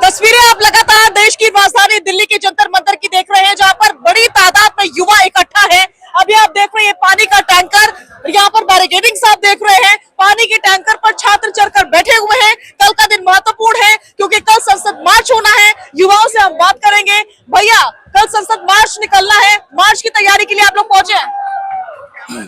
तस्वीरें आप लगातार देश की राजधानी दिल्ली के जंतर मंतर की देख रहे हैं, जहां पर बड़ी तादाद में युवा इकट्ठा है। अभी आप देख रहे हैं पानी का टैंकर, यहाँ पर बैरिकेडिंग आप देख रहे हैं। पानी के टैंकर पर छात्र चढ़कर बैठे हुए हैं। कल का दिन महत्वपूर्ण है क्योंकि कल संसद मार्च होना है। युवाओं से हम बात करेंगे। भैया, कल संसद मार्च निकलना है, मार्च की तैयारी के लिए आप लोग पहुंचे हैं?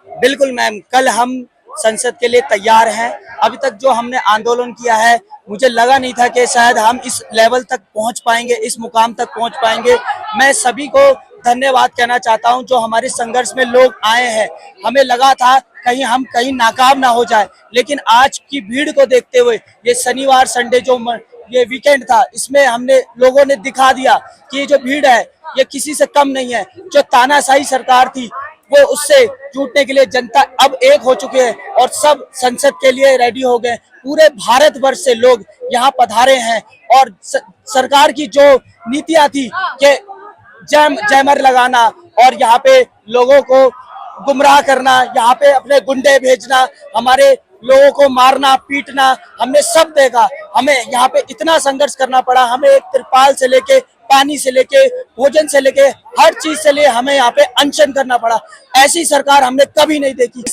बिल्कुल मैम, कल हम संसद के लिए तैयार हैं। अभी तक जो हमने आंदोलन किया है, मुझे लगा नहीं था कि शायद हम इस लेवल तक पहुंच पाएंगे, इस मुकाम तक पहुंच पाएंगे। मैं सभी को धन्यवाद कहना चाहता हूं जो हमारे संघर्ष में लोग आए हैं। हमें लगा था कहीं हम कहीं नाकाम ना हो जाए, लेकिन आज की भीड़ को देखते हुए, ये शनिवार संडे जो ये वीकेंड था, इसमें हमने लोगों ने दिखा दिया कि ये जो भीड़ है ये किसी से कम नहीं है। जो तानाशाही सरकार थी वो उससे जुटने के लिए जनता अब एक हो चुके हैं और सब संसद के लिए रेडी हो गए। पूरे भारतवर्ष से लोग यहाँ पधारे हैं और सरकार की जो नीतियां थी कि जैमर लगाना और यहाँ पे लोगों को गुमराह करना, यहाँ पे अपने गुंडे भेजना, हमारे लोगों को मारना पीटना, हमने सब देखा। हमें यहाँ पे इतना संघर्ष करना पड़ा। हमें एक तिरपाल से लेके पानी से लेके भोजन से लेके हर चीज से ले हमें यहाँ पे अनशन करना पड़ा। ऐसी सरकार हमने कभी नहीं देखी।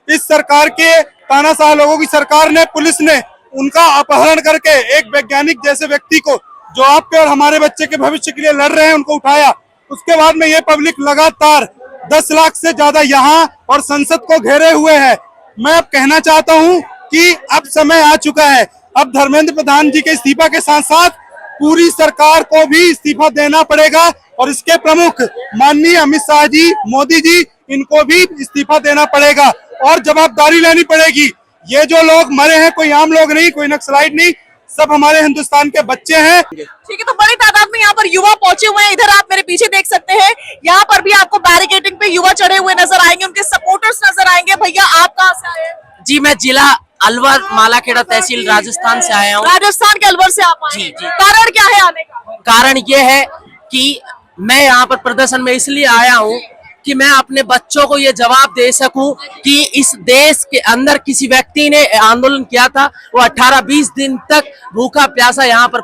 इस सरकार के तानाशाह लोगों की सरकार ने, पुलिस ने उनका अपहरण करके एक वैज्ञानिक जैसे व्यक्ति को जो आपके और हमारे बच्चे के भविष्य के लिए लड़ रहे हैं उनको उठाया। उसके बाद में ये पब्लिक लगातार 10 लाख से ज्यादा यहाँ और संसद को घेरे हुए है। मैं अब कहना चाहता हूँ कि अब समय आ चुका है। अब धर्मेंद्र प्रधान जी के इस्तीफा के साथ साथ पूरी सरकार को भी इस्तीफा देना पड़ेगा और इसके प्रमुख माननीय अमित शाह जी, मोदी जी, इनको भी इस्तीफा देना पड़ेगा और जवाबदारी लेनी पड़ेगी। ये जो लोग मरे हैं कोई आम लोग नहीं, कोई नक्सलाइट नहीं, सब हमारे हिंदुस्तान के बच्चे हैं। ठीक है, तो बड़ी तादाद में यहाँ पर युवा पहुंचे हुए हैं। इधर आप मेरे पीछे देख सकते हैं, यहाँ पर भी आपको बैरिकेडिंग पे युवा चढ़े हुए नजर आएंगे, उनके सपोर्टर्स नजर आएंगे। भैया, आप कहाँ से आए हैं? जी, मैं जिला अलवर मालाखेड़ा तहसील राजस्थान से आया हूँ। राजस्थान के अलवर से आप आए हैं? जी। कारण क्या है आने का? कारण ये है कि मैं यहाँ पर प्रदर्शन में इसलिए आया हूँ कि मैं अपने बच्चों को ये जवाब दे सकूं कि इस देश के अंदर किसी व्यक्ति ने आंदोलन किया था, वो 18-20 दिन तक भूखा प्यासा यहाँ पर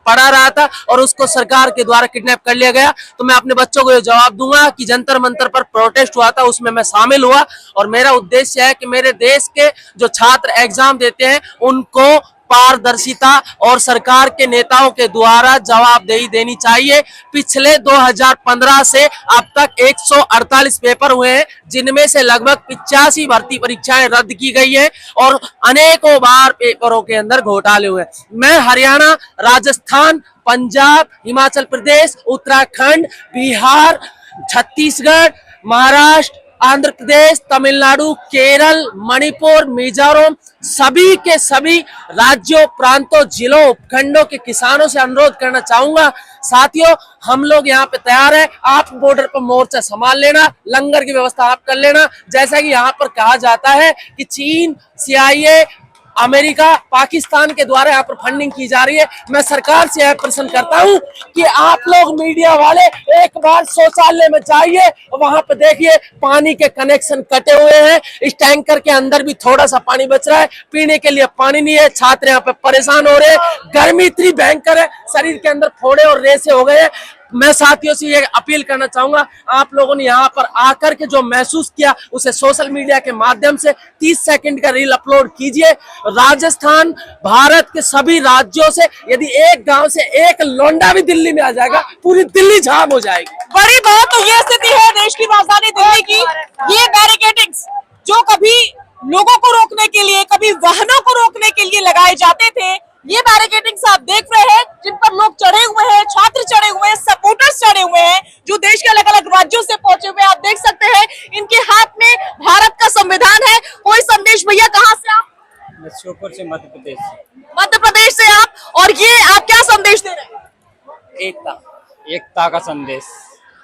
पड़ा रहा था और उसको सरकार के द्वारा किडनैप कर लिया गया। तो मैं अपने बच्चों को ये जवाब दूंगा कि जंतर मंतर पर प्रोटेस्ट हुआ था, उसमें मैं शामिल हुआ और मेरा उद्देश्य है कि मेरे देश के जो छात्र एग्जाम देते हैं उनको पारदर्शिता और सरकार के नेताओं के द्वारा जवाबदेही देनी चाहिए। पिछले 2015 से अब तक 148 पेपर हुए हैं, जिनमें से लगभग 85 भर्ती परीक्षाएं रद्द की गई है और अनेकों बार पेपरों के अंदर घोटाले हुए। मैं हरियाणा, राजस्थान, पंजाब, हिमाचल प्रदेश, उत्तराखंड, बिहार, छत्तीसगढ़, महाराष्ट्र, आंध्र प्रदेश, तमिलनाडु, केरल, मणिपुर, मिजोरम, सभी के सभी राज्यों, प्रांतों, जिलों, उपखंडों के किसानों से अनुरोध करना चाहूंगा, साथियों, हम लोग यहाँ पे तैयार हैं। आप बॉर्डर पर मोर्चा संभाल लेना, लंगर की व्यवस्था आप कर लेना। जैसा कि यहाँ पर कहा जाता है कि चीन, CIA, अमेरिका, पाकिस्तान के द्वारा यहाँ पर फंडिंग की जा रही है। मैं सरकार से यह प्रश्न करता हूँ कि आप लोग मीडिया वाले एक बार शौचालय में जाइए, वहां पे देखिए पानी के कनेक्शन कटे हुए हैं। इस टैंकर के अंदर भी थोड़ा सा पानी बच रहा है, पीने के लिए पानी नहीं है। छात्र यहाँ पे परेशान हो रहे हैं, गर्मी इतनी भयंकर है, शरीर के अंदर फोड़े और रेसे हो गए हैं। मैं साथियों से ये अपील करना चाहूंगा, आप लोगों ने यहाँ पर आकर के जो महसूस किया उसे सोशल मीडिया के माध्यम से 30 सेकंड का रील अपलोड कीजिए। राजस्थान, भारत के सभी राज्यों से यदि एक गांव से एक लौंडा भी दिल्ली में आ जाएगा, पूरी दिल्ली जाम हो जाएगी। बड़ी बात तो ये स्थिति है देश की राजधानी दिल्ली की। ये बैरिकेडिंग्स जो कभी लोगों को रोकने के लिए, कभी वाहनों को रोकने के लिए लगाए जाते थे, ये बैरिकेडिंग्स आप देख रहे हैं जिन पर लोग चढ़े हुए हैं, छात्र चढ़े हुए हैं, सपोर्टर्स चढ़े हुए हैं, जो देश के अलग अलग राज्यों से पहुंचे हुए हैं। आप देख सकते हैं इनके हाथ में भारत का संविधान है। कोई संदेश? भैया, कहाँ से आप? श्योपुर से, मध्य प्रदेश। मध्य प्रदेश से आप, और ये आप क्या संदेश दे रहे हैं? एकता का संदेश।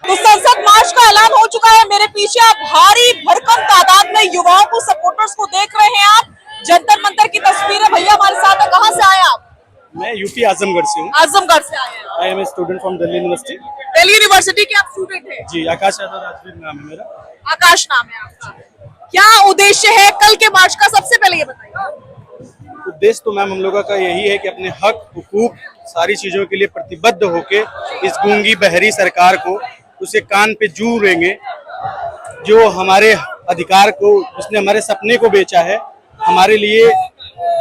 तो संसद मार्च का ऐलान हो चुका है। मेरे पीछे आप भारी भरकम तादाद में युवाओं को, सपोर्टर्स को देख रहे हैं। आप जंतर मंतर की तस्वीरें, भैया हमारे साथ है। कहाँ से आए आप? मैं यूपी आजमगढ़ से हूँ। आजमगढ़ से आए हैं। I am a student from Delhi university. Delhi university के आप स्टूडेंट हैं? जी, आकाश यादव राजवीर नाम है मेरा। आकाश नाम है आपका। क्या उद्देश्य है कल के मार्च का, सबसे पहले ये बताइए। उद्देश्य तो मैम हम लोगों का यही है कि अपने हक, हुकूक, सारी चीजों के लिए प्रतिबद्ध होके इस गूंगी बहरी सरकार को उसे कान पे जू रेंगे। जो हमारे अधिकार को, उसने हमारे सपने को बेचा है, हमारे लिए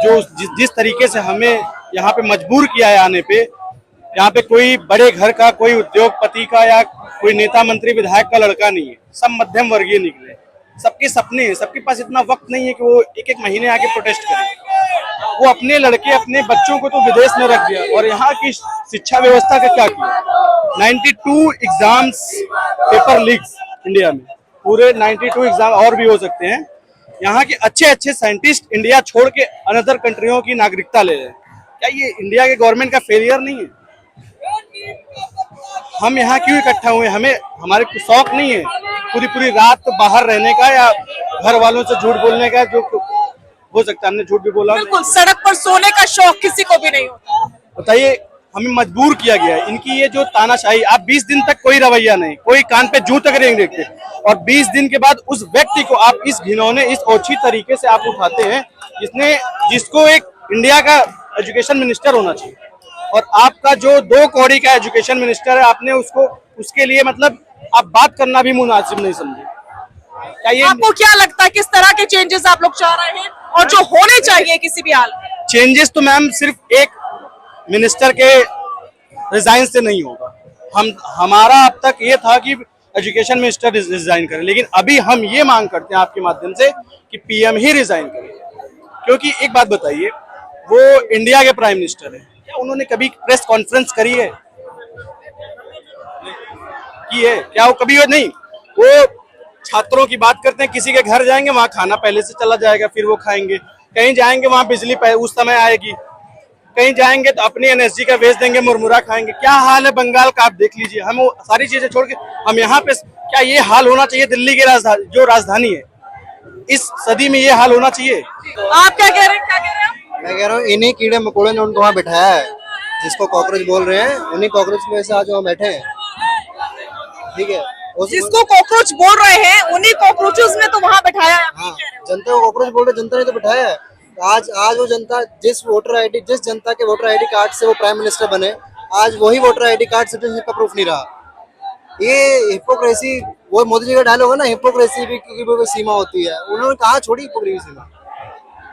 जो जिस तरीके से हमें यहाँ पे मजबूर किया है आने पे, यहाँ पे कोई बड़े घर का, कोई उद्योगपति का या कोई नेता मंत्री विधायक का लड़का नहीं है, सब मध्यम वर्गीय निकले। सबके सपने हैं, सबके पास इतना वक्त नहीं है कि वो एक एक महीने आके प्रोटेस्ट करें। वो अपने लड़के, अपने बच्चों को तो विदेश में रख दिया, और यहाँ की शिक्षा व्यवस्था का क्या किया। 92 एग्जाम्स पेपर लीक्स इंडिया में, पूरे 92 एग्जाम और भी हो सकते हैं। यहाँ के अच्छे अच्छे साइंटिस्ट इंडिया छोड़ के अनदर कंट्रियों की नागरिकता ले रहे हैं। क्या ये इंडिया के गवर्नमेंट का फेलियर नहीं है? हम यहाँ क्यों इकट्ठा हुए? हमें, हमारे को शौक नहीं है पूरी पूरी रात बाहर रहने का या घर वालों से झूठ बोलने का, जो हो सकता है हमने झूठ भी बोला। बिल्कुल, सड़क पर सोने का शौक किसी को भी नहीं होता। बताइए, हमें मजबूर किया गया है। इनकी ये जो तानाशाही, आप 20 दिन तक कोई रवैया नहीं, कोई कान पे जू तक नहीं देखते, और 20 दिन के बाद उस व्यक्ति को आप इस घिनौने, इस ओछी तरीके से आप उठाते हैं जिसको एक इंडिया का एजुकेशन मिनिस्टर होना चाहिए, और आपका जो 2 कौड़ी का एजुकेशन मिनिस्टर है, आपने उसके लिए मतलब आप बात करना भी मुनासिब नहीं समझे। क्या ये आपको क्या लगता है किस तरह के चेंजेस आप लोग चाह रहे हैं और जो होने चाहिए किसी भी हाल में? चेंजेस तो मैम सिर्फ एक मिनिस्टर के रिजाइन से नहीं होगा। हमारा अब तक ये था कि एजुकेशन मिनिस्टर रिजाइन करें, लेकिन अभी हम ये मांग करते हैं आपके माध्यम से कि पीएम ही रिजाइन करें। क्योंकि एक बात बताइए, वो इंडिया के प्राइम मिनिस्टर है, क्या उन्होंने कभी प्रेस कॉन्फ्रेंस करी है? की है क्या? वो कभी नहीं। वो छात्रों की बात करते हैं, किसी के घर जाएंगे वहाँ खाना पहले से चला जाएगा, फिर वो खाएंगे। कहीं जाएंगे वहाँ बिजली उस समय आएगी, कहीं जाएंगे तो अपनी एनर्जी का भेज देंगे, मुरमुरा खाएंगे। क्या हाल है बंगाल का, आप देख लीजिए। हम सारी चीजें छोड़ के हम यहाँ पे, क्या ये हाल होना चाहिए? दिल्ली की जो राजधानी है, इस सदी में ये हाल होना चाहिए? आप क्या कह रहे हैं? क्या कह रहे हैं? मैं कह रहा हूँ इन्हीं कीड़े मकोड़े ने उनको वहाँ बिठाया है, जिसको कॉकरोच बोल रहे हैं। उन्हीं कॉकरोच में से आज वहाँ बैठे हैं, ठीक है। जिसको कॉकरोच बोल रहे हैं, उन्हीं कॉकरोचेस ने तो वहाँ बैठाया है। हाँ, जनता को कॉकरोच बोल रहे, जनता ने तो बिठाया है। आज वो जनता जिस जनता के वोटर आईडी कार्ड से वो प्राइम मिनिस्टर बने, आज वही वोटर आईडी कार्ड सिटीजनशिप का प्रूफ नहीं रहा। ये हिपोक्रेसी, वो मोदी जी का डायलॉग है ना, हिपोक्रेसी भी की कोई सीमा होती है। उन्होंने कहा छोड़ी हिपोक्रेसी सीमा।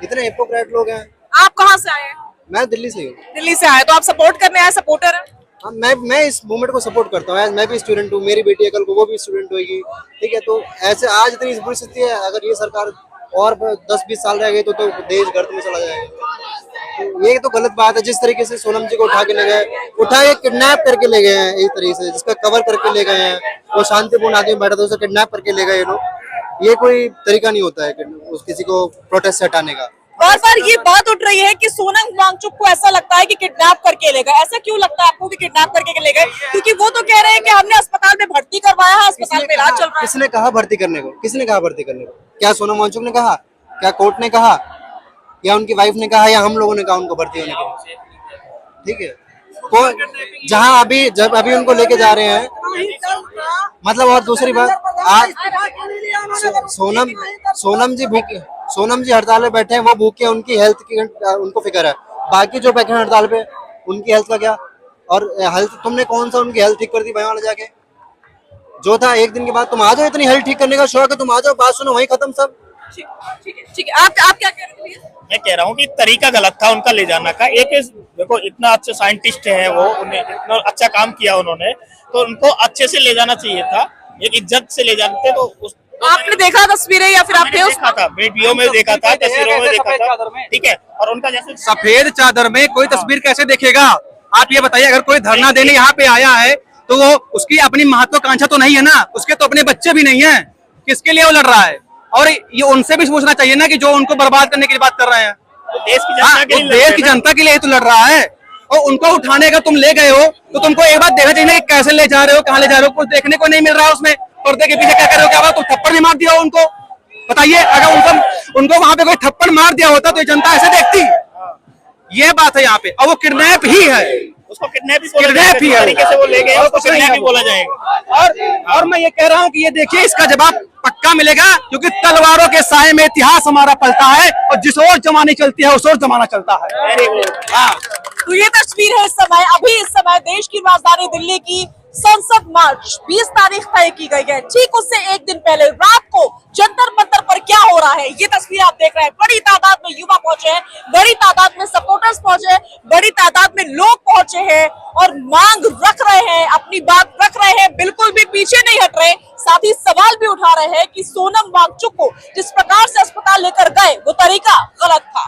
इतने हिपोक्रेट लोग हैं। आप कहाँ से आए हैं? मैं दिल्ली से हूँ। दिल्ली से आए, तो आप सपोर्ट करने आए, सपोर्टर है? हाँ, मैं इस मूवमेंट को सपोर्ट करता हूँ। मैं भी स्टूडेंट हूँ, मेरी बेटी है, कल को वो भी स्टूडेंट होगी, ठीक है। तो ऐसे आज इतनी बुरी स्थिति है, अगर ये सरकार और 10-20 साल रह गई तो देश गर्त में चला जाएगा। तो ये तो गलत बात है। जिस तरीके से सोनम जी को उठा के ले गए, किडनैप करके ले गए हैं, एक तरीके से जिसका कवर करके ले गए हैं। वो शांतिपूर्ण आदमी बैठा था, उसे किडनैप करके ले गए ये लोग। ये कोई तरीका नहीं होता है किसी को प्रोटेस्ट से हटाने का। बार बार ये बात उठ रही है कि सोनम वांगचुक को ऐसा लगता है कि किडनैप करके ले गए। ऐसा क्यों लगता है आपको कि किडनैप करके ले गए? क्योंकि वो तो कह रहे हैं कि हमने अस्पताल में भर्ती करवाया है, अस्पताल में इलाज चल रहा है। किसने कहा भर्ती करने को? किसने कहा भर्ती करने को? क्या सोनम वांगचुक ने कहा? क्या कोर्ट ने कहा? या उनकी वाइफ ने कहा? या हम लोगों ने कहा उनको भर्ती होने के लिए? ठीक है, जहाँ जब अभी उनको लेके जा रहे हैं, मतलब। और दूसरी बात, आज सोनम जी हड़ताल पे बैठे हैं, वो भूखे, उनकी हेल्थ की उनको फिक्र है। बाकी जो बैठे हैं हड़ताल पे, उनकी हेल्थ का क्या? और हेल्थ, तुमने कौन सा उनकी हेल्थ ठीक कर दी बयान ले जाके? जो था एक दिन के बाद तुम आ जाओ, इतनी हेल्थ ठीक करने का शौक है, तुम आ जाओ, बात सुनो, वही खत्म सब। ठीक है। आप क्या कह रहे हैं? मैं कह रहा हूँ कि तरीका गलत था उनका ले जाना का। एक देखो, इतना अच्छे साइंटिस्ट हैं वो, उन्हें इतना अच्छा काम किया उन्होंने, तो उनको अच्छे से ले जाना चाहिए था, एक इज्जत से ले जाते। तो आपने देखा तस्वीरें या फिर आपने देखा था? वीडियो में देखा था, तस्वीरों में देखा था, ठीक है। और उनका जैसे सफेद चादर में कोई तस्वीर कैसे देखेगा? आप ये बताइए, अगर कोई धरना देने यहाँ पे आया है तो वो उसकी अपनी महत्वाकांक्षा तो नहीं है ना, उसके तो अपने बच्चे भी नहीं है, किसके लिए वो लड़ रहा है? और ये उनसे भी पूछना चाहिए ना कि जो उनको बर्बाद करने की बात कर रहे हैं। देश की जनता के लिए, देश की जनता के लिए तो लड़ रहा है, और उनको उठाने का तुम ले गए हो तो तुमको एक बात देखना चाहिए कि कैसे ले जा रहे हो, कहाँ ले जा रहे हो। कुछ देखने को नहीं मिल रहा है उसमें, पर्दे के पीछे क्या कर रहे हो? क्या तुम थप्पड़ भी मार दिया हो उनको? बताइए, अगर उनको वहां पे कोई थप्पड़ मार दिया होता तो ये जनता ऐसे देखती? ये बात है यहाँ पे। और वो किडनैप ही है, उसको किडनैप ही है, तरीके से वो ले गए, उसको किडनैप ही बोला जाएगा। और मैं ये कह रहा हूँ कि ये देखिए, इसका जवाब पक्का मिलेगा, क्योंकि तलवारों के साए में इतिहास हमारा पलता है, और जिस ओर जमाने चलती है उस ओर जमाना चलता है। तो ये तस्वीर है इस समय। राजधानी दिल्ली की संसद मार्च 20 तारीख तय की गई है। ठीक उससे एक दिन पहले रात को जंतर मंतर पर क्या हो रहा है, ये तस्वीर आप देख रहे हैं। बड़ी तादाद में युवा पहुंचे हैं, बड़ी तादाद में सपोर्टर्स पहुंचे हैं, बड़ी तादाद में लोग पहुंचे हैं और मांग रख रहे हैं, अपनी बात रख रहे हैं, बिल्कुल भी पीछे नहीं हट रहे। साथ ही सवाल भी उठा रहे हैं कि सोनम वांगचुक को जिस प्रकार से अस्पताल लेकर गए वो तरीका गलत था।